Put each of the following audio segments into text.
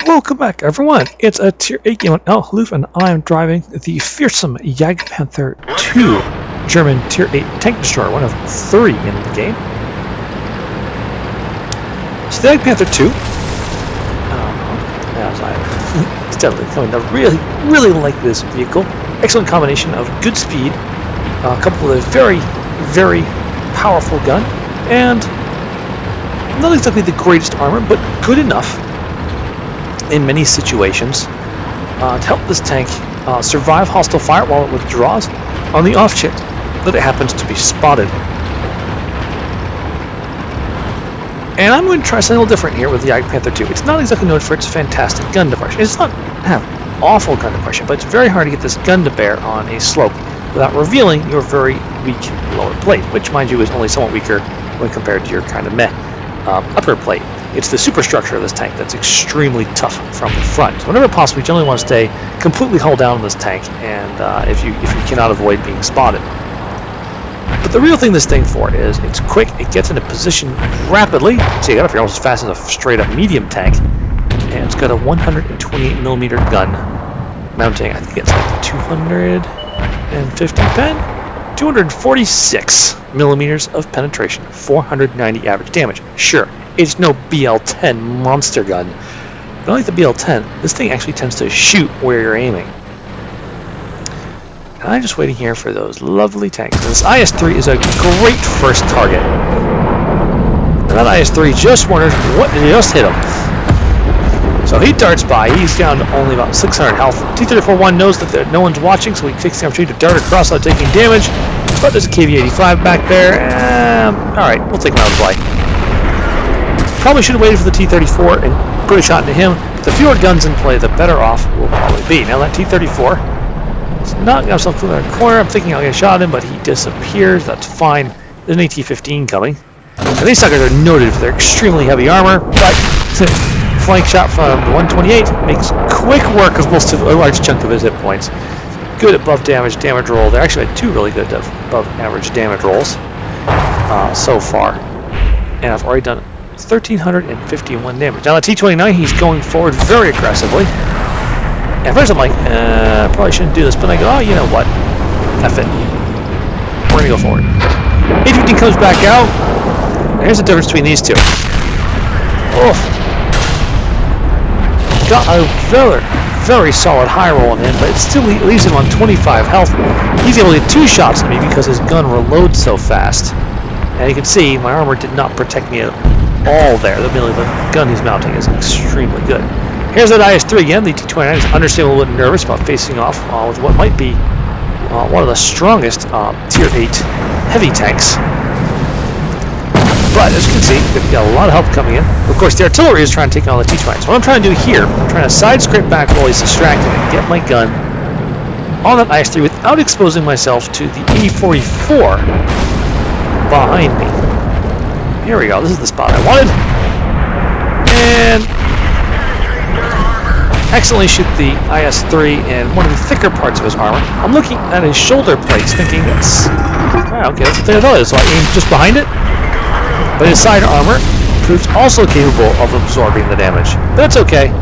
Welcome back, everyone. It's a Tier 8 game on El Haluf, and I am driving the fearsome Jagdpanther II German Tier 8 tank destroyer, one of 3 in the game. So the Jagdpanther II, as I'm steadily coming to really like this vehicle. Excellent combination of good speed, coupled with a very powerful gun, and not exactly the greatest armor, but good enough in many situations to help this tank survive hostile fire while it withdraws on the off chance that it happens to be spotted. And I'm going to try something a little different here with the Jagdpanther II. It's not exactly known for its fantastic gun depression. It's not awful gun depression, but it's very hard to get this gun to bear on a slope without revealing your very weak lower plate, which, mind you, is only somewhat weaker when compared to your kind of meh upper plate. It's the superstructure of this tank that's extremely tough from the front. So whenever possible, you generally want to stay completely hull down on this tank, and if you cannot avoid being spotted. But the real thing this thing for is it's quick, it gets into position rapidly. See, it got up here almost as fast as a straight up medium tank, and it's got a 128mm gun mounting, I think it's like 250 pen? 246 millimeters of penetration, 490 average damage. Sure, it's no BL-10 monster gun, but unlike the BL-10, this thing actually tends to shoot where you're aiming. And I'm just waiting here for those lovely tanks. And this IS-3 is a great first target. And that IS-3 just wonders what just hit him. So he darts by. He's down to only about 600 health. T-34-1 knows that no one's watching, so he takes the opportunity to dart across without taking damage. But there's a KV-85 back there. Alright, we'll take him out of play. Probably should have waited for the T-34 and put a shot into him. But the fewer guns in play, the better off we'll probably be. Now that T-34 is not got himself in the corner. I'm thinking I'll get a shot at him, but he disappears. That's fine. There's an AT-15 coming. And these suckers are noted for their extremely heavy armor, but flank shot from the 128 makes quick work of most of a large chunk of his hit points. Good above damage roll. They actually had 2 really good above average damage rolls so far, and I've already done 1,351 damage. Now the T-29, he's going forward very aggressively. At first I'm like, I probably shouldn't do this, but I go, oh, you know what? F it. We're gonna go forward. AT-15 comes back out. Here's the difference between these two. Oh. Got a very solid high roll on him, but it still leaves him on 25 health. He's able to get 2 shots at me because his gun reloads so fast. And you can see my armor did not protect me at all there. The gun he's mounting is extremely good. Here's that IS-3 again. The T-29 is understandably a little nervous about facing off with what might be one of the strongest Tier 8 heavy tanks. But as you can see, we've got a lot of help coming in. Of course, the artillery is trying to take on the T-29. So what I'm trying to do here, I'm trying to side scrape back while he's distracted and get my gun on that IS-3 without exposing myself to the A-44 behind me. Here we go. This is the spot I wanted. And accidentally shoot the IS-3 in one of the thicker parts of his armor. I'm looking at his shoulder plates thinking that's... okay, that's the thing I thought it is. So I aimed just behind it. But his side armor proves also capable of absorbing the damage. That's okay.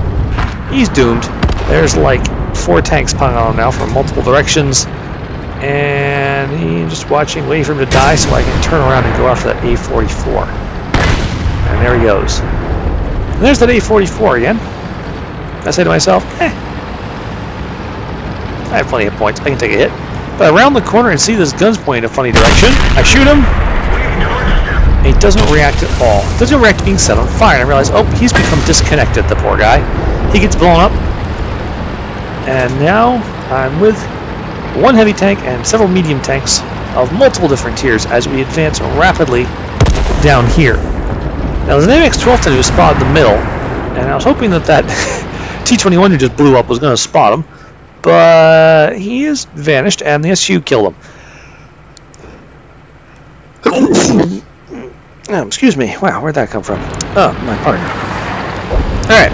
He's doomed. There's like 4 tanks piling on him now from multiple directions. And he's just watching, waiting for him to die so I can turn around and go after that A-44. And there he goes. And there's that A-44 again. I say to myself, I have plenty of points. I can take a hit. But around the corner and see this gun's pointing in a funny direction. I shoot him. And he doesn't react at all. He doesn't react to being set on fire. And I realize, oh, he's become disconnected, the poor guy. He gets blown up. And now I'm with 1 heavy tank and several medium tanks of multiple different tiers as we advance rapidly down here. Now there's an AMX-12 who was spotted in the middle, and I was hoping that T-21 who just blew up was going to spot him, but he has vanished and the SU killed him. Oh, excuse me. Wow, where'd that come from? Oh, my partner. Alright.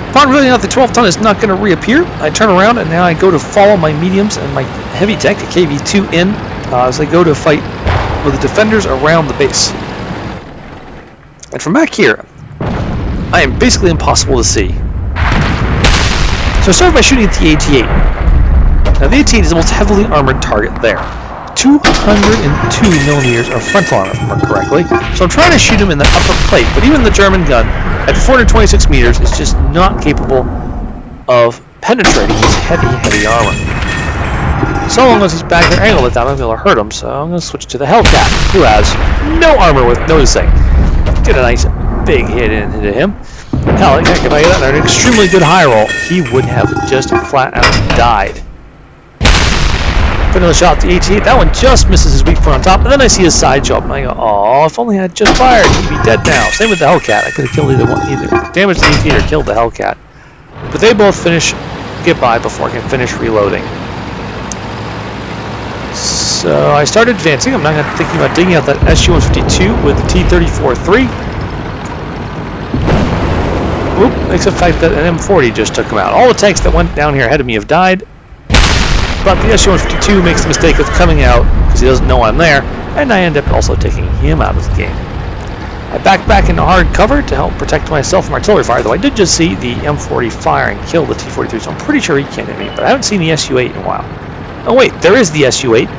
Upon realizing that the 12-ton is not going to reappear, I turn around and now I go to follow my mediums and my heavy tank, the KV-2, in as they go to fight with the defenders around the base. And from back here, I am basically impossible to see. So I started by shooting at the AT-8. Now the AT-8 is the most heavily armored target there. 202 millimeters of frontal armor, if I remember correctly. So I'm trying to shoot him in the upper plate, but even the German gun at 426 meters is just not capable of penetrating his heavy armor. So long as he's back there angled it down, I'm going to hurt him, so I'm going to switch to the Hellcat, who has no armor worth noticing. Get a nice big hit into him. Hell, if I get that an extremely good high roll, he would have just flat out died. Put another shot at the AT-8. That one just misses his weak point on top, and then I see his side jump, and I go, oh, if only I had just fired, he'd be dead now. Same with the Hellcat. I could have killed either one, either damaged the AT-8 or killed the Hellcat. But they both get by before I can finish reloading. So I started advancing. I'm not thinking about digging out that SU-152 with the T-34-3. Oop, except the fact that an M40 just took him out. All the tanks that went down here ahead of me have died. But the SU-152 makes the mistake of coming out because he doesn't know I'm there, and I end up also taking him out of the game. I backed back into hard cover to help protect myself from artillery fire, though I did just see the M40 fire and kill the T-43, so I'm pretty sure he can't hit me, but I haven't seen the SU-8 in a while. Oh wait, there is the SU-8.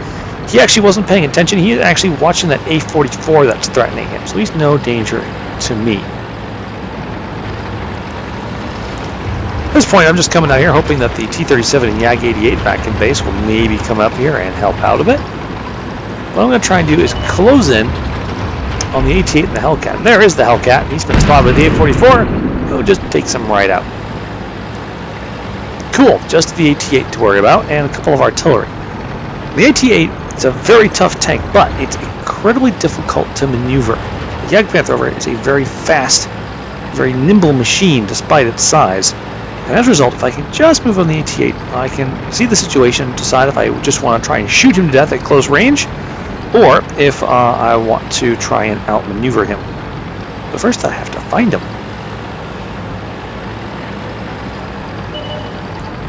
He actually wasn't paying attention. He is actually watching that A-44 that's threatening him, so he's no danger to me. At this point, I'm just coming out here hoping that the T-37 and Jagd-88 back in base will maybe come up here and help out a bit. What I'm going to try and do is close in on the AT-8 and the Hellcat. And there is the Hellcat. He's been spotted by the A-44. Who just takes him right out. Cool. Just the AT-8 to worry about, and a couple of artillery. The AT-8 is a very tough tank, but it's incredibly difficult to maneuver. The Jagdpanther is a very fast, very nimble machine despite its size. And as a result, if I can just move on the AT-8, I can see the situation, decide if I just want to try and shoot him to death at close range, or if I want to try and outmaneuver him. But first I have to find him.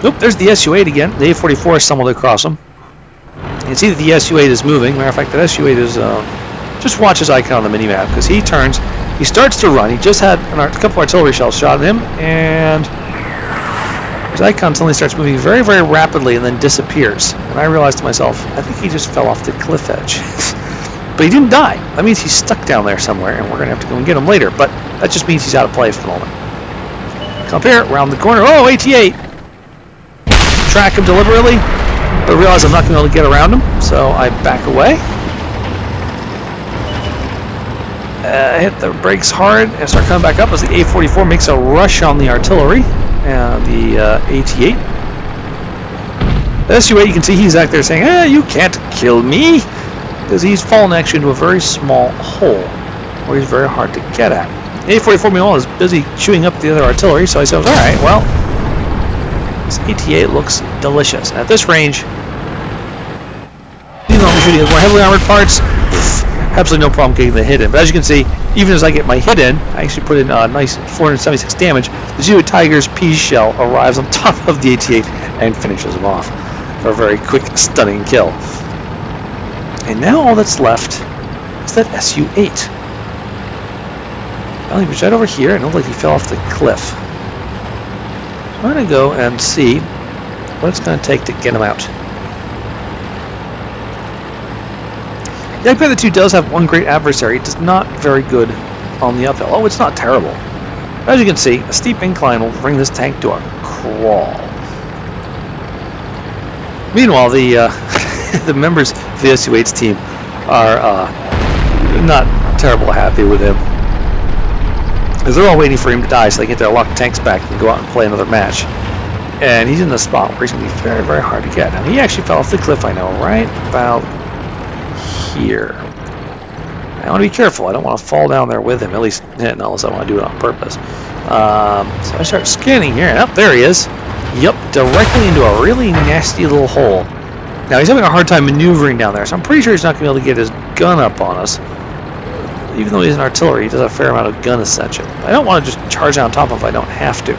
Oop, there's the SU-8 again. The A-44 stumbled across him. You can see that the SU-8 is moving. Matter of fact, that SU-8 is... just watch his icon on the minimap, because he turns, he starts to run. He just had a couple artillery shells shot at him, and... his icon suddenly starts moving very, very rapidly and then disappears. And I realized to myself, I think he just fell off the cliff edge. But he didn't die. That means he's stuck down there somewhere, and we're going to have to go and get him later. But that just means he's out of play for the moment. Come up here, around the corner. Oh, AT-8! Track him deliberately, but realize I'm not going to be able to get around him, so I back away. Hit the brakes hard and start coming back up as the A-44 makes a rush on the artillery. The AT-8. The SU-8, you can see he's back there saying, you can't kill me, because he's fallen actually into a very small hole where he's very hard to get at. The A-44 meanwhile is busy chewing up the other artillery, so I said, alright, well, this AT-8 looks delicious. At this range, even though I'm shooting more heavily armored parts, absolutely no problem getting the hit in. But as you can see, even as I get my hit in, I actually put in a nice 476 damage. The Zero Tiger's P shell arrives on top of the AT-8 and finishes him off for a very quick, stunning kill. And now all that's left is that SU-8. Well, he was right over here, and it looked like he fell off the cliff. So I'm going to go and see what it's going to take to get him out. Jagdpanther II does have one great adversary. It is not very good on the uphill. Oh, it's not terrible. As you can see, a steep incline will bring this tank to a crawl. Meanwhile, the the members of the SU-8's team are not terribly happy with him, because they're all waiting for him to die so they get their locked tanks back and go out and play another match. And he's in the spot where he's going to be very, very hard to get. Now, he actually fell off the cliff, I know, right about here. I want to be careful. I don't want to fall down there with him, at least unless I want to do it on purpose. So I start scanning here, and up there he is. Yep, directly into a really nasty little hole. Now he's having a hard time maneuvering down there, so I'm pretty sure he's not going to be able to get his gun up on us. Even though he's an artillery, he does a fair amount of gun ascension. I don't want to just charge on top of him if I don't have to.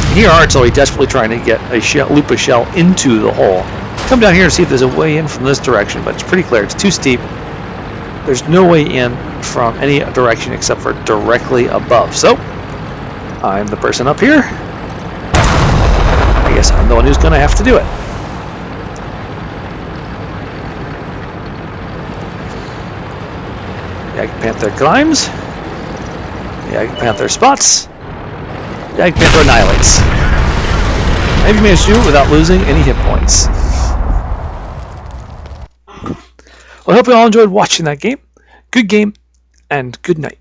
And here artillery desperately trying to get a shell, loop a shell into the hole. Come down here and see if there's a way in from this direction, but it's pretty clear. It's too steep. There's no way in from any direction except for directly above. So I'm the person up here, guess I'm the one who's going to have to do it. Jagdpanther climbs. Jagdpanther spots. Jagdpanther annihilates. Maybe managed to do it without losing any hit points. Well, I hope you all enjoyed watching that game. Good game, and good night.